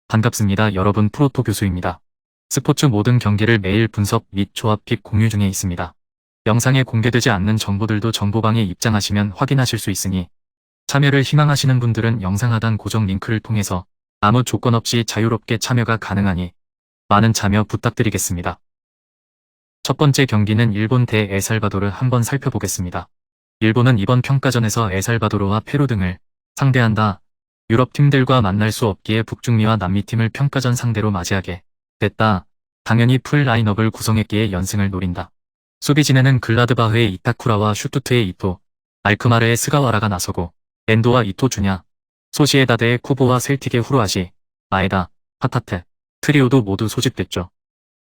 반갑습니다. 여러분, 프로토 교수입니다. 스포츠 모든 경기를 매일 분석 및 조합 픽 공유 중에 있습니다. 영상에 공개되지 않는 정보들도 정보방에 입장하시면 확인하실 수 있으니 참여를 희망하시는 분들은 영상 하단 고정 링크를 통해서 아무 조건 없이 자유롭게 참여가 가능하니 많은 참여 부탁드리겠습니다. 첫 번째 경기는 일본 대 엘살바도르 한번 살펴보겠습니다. 일본은 이번 평가전에서 엘살바도르와 페루 등을 상대한다. 유럽 팀들과 만날 수 없기에 북중미와 남미팀을 평가전 상대로 맞이하게 됐다. 당연히 풀 라인업을 구성했기에 연승을 노린다. 수비진에는 글라드바흐의 이타쿠라와 슈투트의 이토, 알크마르의 스가와라가 나서고 엔도와 이토 주냐, 소시에다드의 쿠보와 셀틱의 후루아시, 마에다, 파타테, 트리오도 모두 소집됐죠.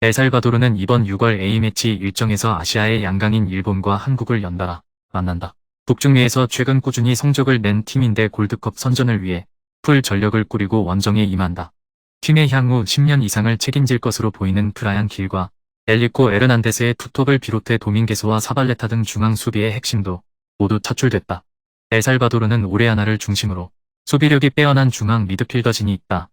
엘살바도르는 이번 6월 A매치 일정에서 아시아의 양강인 일본과 한국을 연달아 만난다. 북중미에서 최근 꾸준히 성적을 낸 팀인데 골드컵 선전을 위해 풀 전력을 꾸리고 원정에 임한다. 팀의 향후 10년 이상을 책임질 것으로 보이는 브라얀 길과 엘리코 에르난데스의 투톱을 비롯해 도밍게스와 사발레타 등 중앙 수비의 핵심도 모두 차출됐다. 엘살바도르는 오레아나를 중심으로 수비력이 빼어난 중앙 미드필더진이 있다.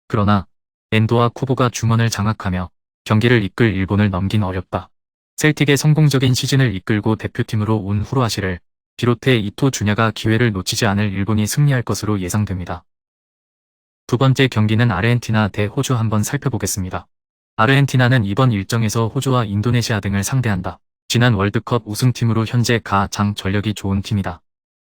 그러나 엔도와 쿠보가 중원을 장악하며 경기를 이끌 일본을 넘긴 어렵다. 셀틱의 성공적인 시즌을 이끌고 대표팀으로 온 후루아시를 비롯해 이토 주냐가 기회를 놓치지 않을 일본이 승리할 것으로 예상됩니다. 두 번째 경기는 아르헨티나 대 호주 한번 살펴보겠습니다. 아르헨티나는 이번 일정에서 호주와 인도네시아 등을 상대한다. 지난 월드컵 우승팀으로 현재 가장 전력이 좋은 팀이다.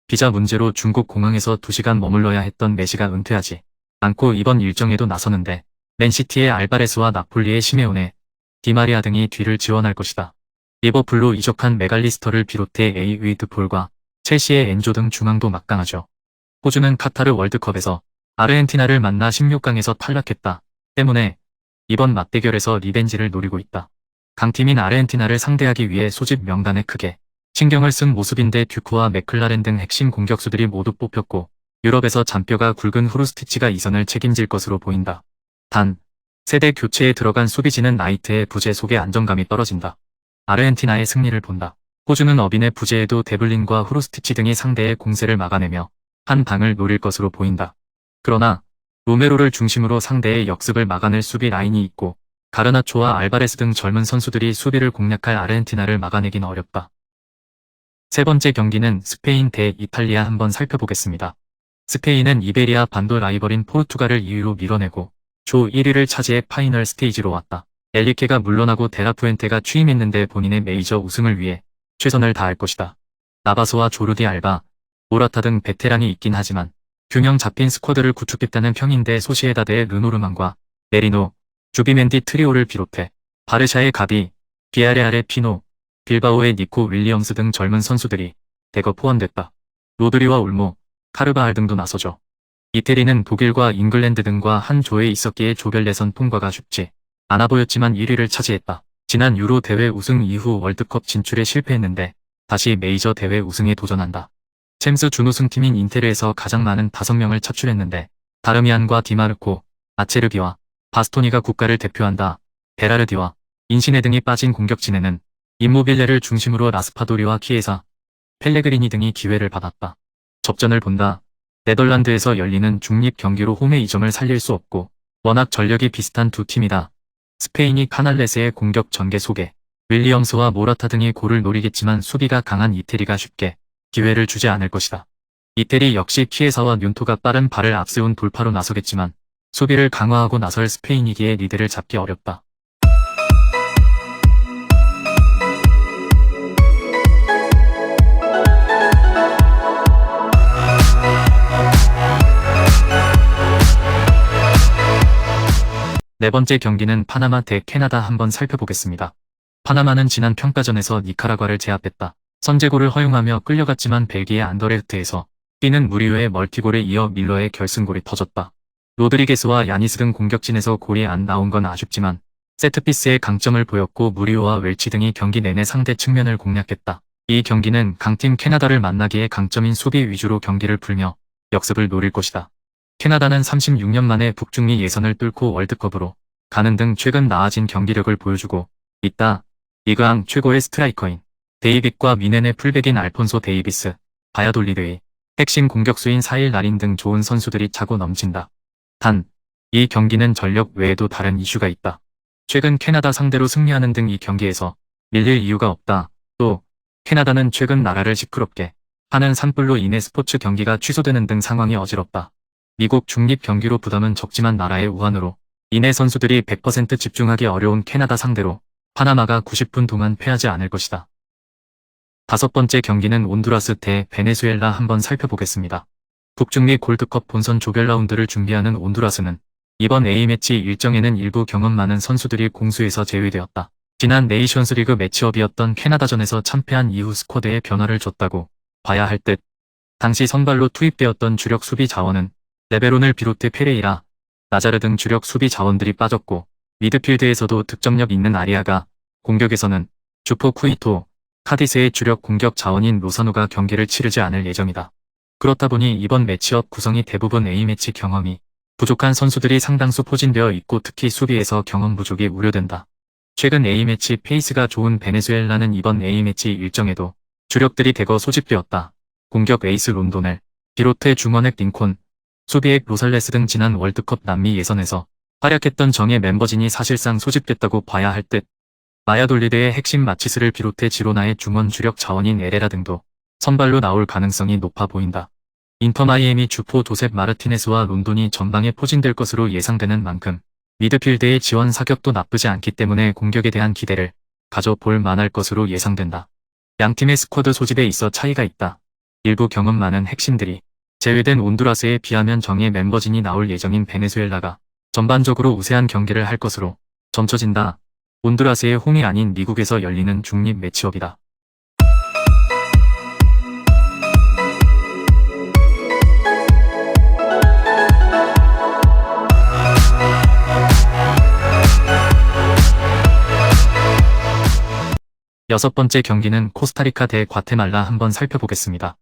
비자 문제로 중국 공항에서 2시간 머물러야 했던 메시가 은퇴하지 않고 이번 일정에도 나서는데 맨시티의 알바레스와 나폴리의 시메오네, 디마리아 등이 뒤를 지원할 것이다. 리버풀로 이적한 메갈리스터를 비롯해 에이위드 볼과 첼시의 엔조 등 중앙도 막강하죠. 호주는 카타르 월드컵에서 아르헨티나를 만나 16강에서 탈락했다. 때문에 이번 맞대결에서 리벤지를 노리고 있다. 강팀인 아르헨티나를 상대하기 위해 소집 명단에 크게 신경을 쓴 모습인데 듀크와 맥클라렌 등 핵심 공격수들이 모두 뽑혔고 유럽에서 잔뼈가 굵은 후루스티치가 이선을 책임질 것으로 보인다. 단, 세대 교체에 들어간 수비진은 나이트의 부재 속에 안정감이 떨어진다. 아르헨티나의 승리를 본다. 호주는 어빈의 부재에도 데블린과 후루스티치 등이 상대의 공세를 막아내며 한 방을 노릴 것으로 보인다. 그러나 로메로를 중심으로 상대의 역습을 막아낼 수비 라인이 있고 가르나초와 알바레스 등 젊은 선수들이 수비를 공략할 아르헨티나를 막아내긴 어렵다. 세 번째 경기는 스페인 대 이탈리아 한번 살펴보겠습니다. 스페인은 이베리아 반도 라이벌인 포르투갈을 2위로 밀어내고 조 1위를 차지해 파이널 스테이지로 왔다. 엘리케가 물러나고 데라푸엔테가 취임했는데 본인의 메이저 우승을 위해 최선을 다할 것이다. 나바소와 조르디 알바, 모라타 등 베테랑이 있긴 하지만 균형 잡힌 스쿼드를 구축했다는 평인데 소시에다드의 르노르만과 메리노, 주비멘디 트리오를 비롯해 바르샤의 가비, 비아레알의 피노, 빌바오의 니코 윌리엄스 등 젊은 선수들이 대거 포함됐다. 로드리와 올모, 카르바할 등도 나서죠. 이태리는 독일과 잉글랜드 등과 한 조에 있었기에 조별 예선 통과가 쉽지 않아 보였지만 1위를 차지했다. 지난 유로 대회 우승 이후 월드컵 진출에 실패했는데 다시 메이저 대회 우승에 도전한다. 챔스 준우승팀인 인테르에서 가장 많은 5명을 차출했는데 다르미안과 디마르코, 아체르비와 바스토니가 국가를 대표한다. 베라르디와 인시네 등이 빠진 공격진에는 임모빌레를 중심으로 라스파도리와 키에사, 펠레그리니 등이 기회를 받았다. 접전을 본다. 네덜란드에서 열리는 중립 경기로 홈의 이점을 살릴 수 없고 워낙 전력이 비슷한 두 팀이다. 스페인이 카날레스의 공격 전개 속에 윌리엄스와 모라타 등이 골을 노리겠지만 수비가 강한 이태리가 쉽게 기회를 주지 않을 것이다. 이태리 역시 키에사와 뉴토가 빠른 발을 앞세운 돌파로 나서겠지만 수비를 강화하고 나설 스페인이기에 리드를 잡기 어렵다. 네 번째 경기는 파나마 대 캐나다 한번 살펴보겠습니다. 파나마는 지난 평가전에서 니카라과를 제압했다. 선제골을 허용하며 끌려갔지만 벨기에 안더레흐트에서 뛰는 무리오의 멀티골에 이어 밀러의 결승골이 터졌다. 로드리게스와 야니스 등 공격진에서 골이 안 나온 건 아쉽지만 세트피스의 강점을 보였고 무리오와 웰치 등이 경기 내내 상대 측면을 공략했다. 이 경기는 강팀 캐나다를 만나기에 강점인 수비 위주로 경기를 풀며 역습을 노릴 것이다. 캐나다는 36년 만에 북중미 예선을 뚫고 월드컵으로 가는 등 최근 나아진 경기력을 보여주고 있다. 리그앙 최고의 스트라이커인 데이빗과 미넨의 풀백인 알폰소 데이비스, 바야돌리드의 핵심 공격수인 사일 라린 등 좋은 선수들이 차고 넘친다. 단, 이 경기는 전력 외에도 다른 이슈가 있다. 최근 캐나다 상대로 승리하는 등 이 경기에서 밀릴 이유가 없다. 또 캐나다는 최근 나라를 시끄럽게 하는 산불로 인해 스포츠 경기가 취소되는 등 상황이 어지럽다. 미국 중립 경기로 부담은 적지만 나라의 우환으로 인해 선수들이 100% 집중하기 어려운 캐나다 상대로 파나마가 90분 동안 패하지 않을 것이다. 다섯 번째 경기는 온두라스 대 베네수엘라 한번 살펴보겠습니다. 북중미 골드컵 본선 조별 라운드를 준비하는 온두라스는 이번 A매치 일정에는 일부 경험 많은 선수들이 공수에서 제외되었다. 지난 네이션스리그 매치업이었던 캐나다전에서 참패한 이후 스쿼드에 변화를 줬다고 봐야 할 듯. 당시 선발로 투입되었던 주력 수비 자원은 레베론을 비롯해 페레이라, 나자르 등 주력 수비 자원들이 빠졌고 미드필드에서도 득점력 있는 아리아가, 공격에서는 주포 쿠이토, 카디스의 주력 공격 자원인 로사노가 경기를 치르지 않을 예정이다. 그렇다 보니 이번 매치업 구성이 대부분 A매치 경험이 부족한 선수들이 상당수 포진되어 있고 특히 수비에서 경험 부족이 우려된다. 최근 A매치 페이스가 좋은 베네수엘라는 이번 A매치 일정에도 주력들이 대거 소집되었다. 공격 에이스 론돈을 비롯해 중원핵 링콘, 수비핵 로살레스 등 지난 월드컵 남미 예선에서 활약했던 정예 멤버진이 사실상 소집됐다고 봐야 할 듯. 마야돌리드의 핵심 마치스를 비롯해 지로나의 중원 주력 자원인 에레라 등도 선발로 나올 가능성이 높아 보인다. 인터 마이애미 주포 조셉 마르티네스와 론돈이 전방에 포진될 것으로 예상되는 만큼 미드필드의 지원 사격도 나쁘지 않기 때문에 공격에 대한 기대를 가져볼 만할 것으로 예상된다. 양팀의 스쿼드 소집에 있어 차이가 있다. 일부 경험 많은 핵심들이 제외된 온두라스에 비하면 정예 멤버진이 나올 예정인 베네수엘라가 전반적으로 우세한 경기를 할 것으로 점쳐진다. 온두라스의 홈이 아닌 미국에서 열리는 중립 매치업이다. 여섯 번째 경기는 코스타리카 대 과테말라 한번 살펴보겠습니다.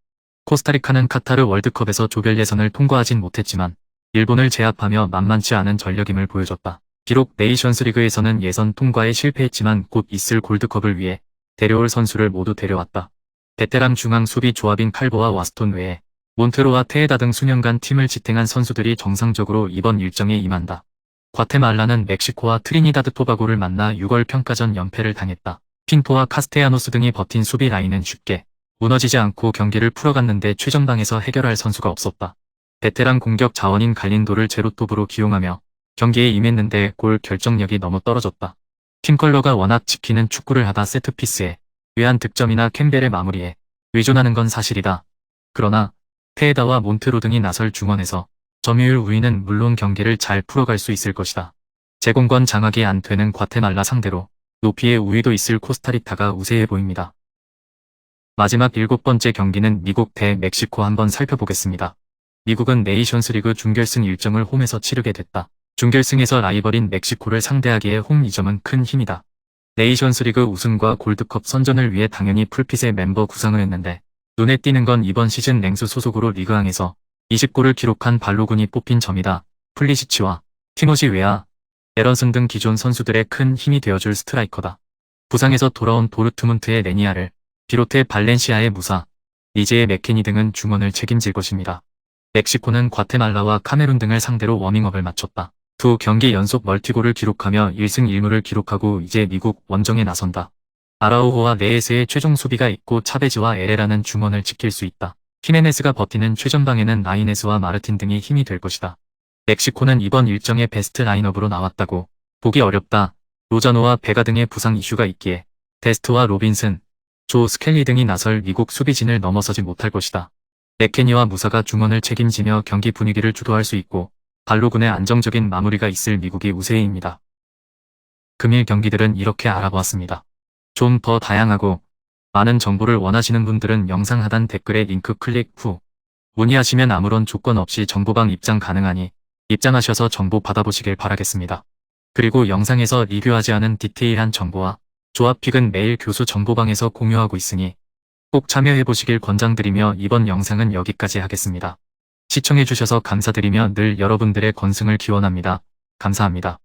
코스타리카는 카타르 월드컵에서 조별 예선을 통과하진 못했지만 일본을 제압하며 만만치 않은 전력임을 보여줬다. 비록 네이션스리그에서는 예선 통과에 실패했지만 곧 있을 골드컵을 위해 데려올 선수를 모두 데려왔다. 베테랑 중앙 수비 조합인 칼보와 와스톤 외에 몬테로와 테에다 등 수년간 팀을 지탱한 선수들이 정상적으로 이번 일정에 임한다. 과테말라는 멕시코와 트리니다드 토바고를 만나 6월 평가전 연패를 당했다. 핀토와 카스테야노스 등이 버틴 수비 라인은 쉽게 무너지지 않고 경기를 풀어갔는데 최전방에서 해결할 선수가 없었다. 베테랑 공격 자원인 갈린도를 제로톱으로 기용하며 경기에 임했는데 골 결정력이 너무 떨어졌다. 팀컬러가 워낙 지키는 축구를 하다 세트피스에 외한 득점이나 캠벨의 마무리에 의존하는 건 사실이다. 그러나 테에다와 몬테로 등이 나설 중원에서 점유율 우위는 물론 경기를 잘 풀어갈 수 있을 것이다. 제공권 장악이 안 되는 과테말라 상대로 높이의 우위도 있을 코스타리카가 우세해 보입니다. 마지막 7번째 경기는 미국 대 멕시코 한번 살펴보겠습니다. 미국은 네이션스리그 준결승 일정을 홈에서 치르게 됐다. 준결승에서 라이벌인 멕시코를 상대하기에 홈 이점은 큰 힘이다. 네이션스리그 우승과 골드컵 선전을 위해 당연히 풀핏의 멤버 구성을 했는데 눈에 띄는 건 이번 시즌 랭스 소속으로 리그왕에서 20골을 기록한 발로군이 뽑힌 점이다. 플리시치와 티모시 웨아, 에런슨 등 기존 선수들의 큰 힘이 되어줄 스트라이커다. 부상에서 돌아온 도르트문트의 레니아를 비롯해 발렌시아의 무사, 리제의 맥케니 등은 중원을 책임질 것입니다. 멕시코는 과테말라와 카메룬 등을 상대로 워밍업을 마쳤다. 두 경기 연속 멀티골을 기록하며 1승 1무를 기록하고 이제 미국 원정에 나선다. 아라우호와 네에스의 최종 수비가 있고 차베즈와 에레라는 중원을 지킬 수 있다. 히메네스가 버티는 최전방에는 라이네스와 마르틴 등이 힘이 될 것이다. 멕시코는 이번 일정의 베스트 라인업으로 나왔다고 보기 어렵다. 로자노와 베가 등의 부상 이슈가 있기에 데스트와 로빈슨, 조 스켈리 등이 나설 미국 수비진을 넘어서지 못할 것이다. 맥케니와 무사가 중원을 책임지며 경기 분위기를 주도할 수 있고 발로군의 안정적인 마무리가 있을 미국이 우세입니다. 금일 경기들은 이렇게 알아보았습니다. 좀 더 다양하고 많은 정보를 원하시는 분들은 영상 하단 댓글에 링크 클릭 후 문의하시면 아무런 조건 없이 정보방 입장 가능하니 입장하셔서 정보 받아보시길 바라겠습니다. 그리고 영상에서 리뷰하지 않은 디테일한 정보와 조합픽은 매일 교수 정보방에서 공유하고 있으니 꼭 참여해보시길 권장드리며 이번 영상은 여기까지 하겠습니다. 시청해주셔서 감사드리며 늘 여러분들의 건승을 기원합니다. 감사합니다.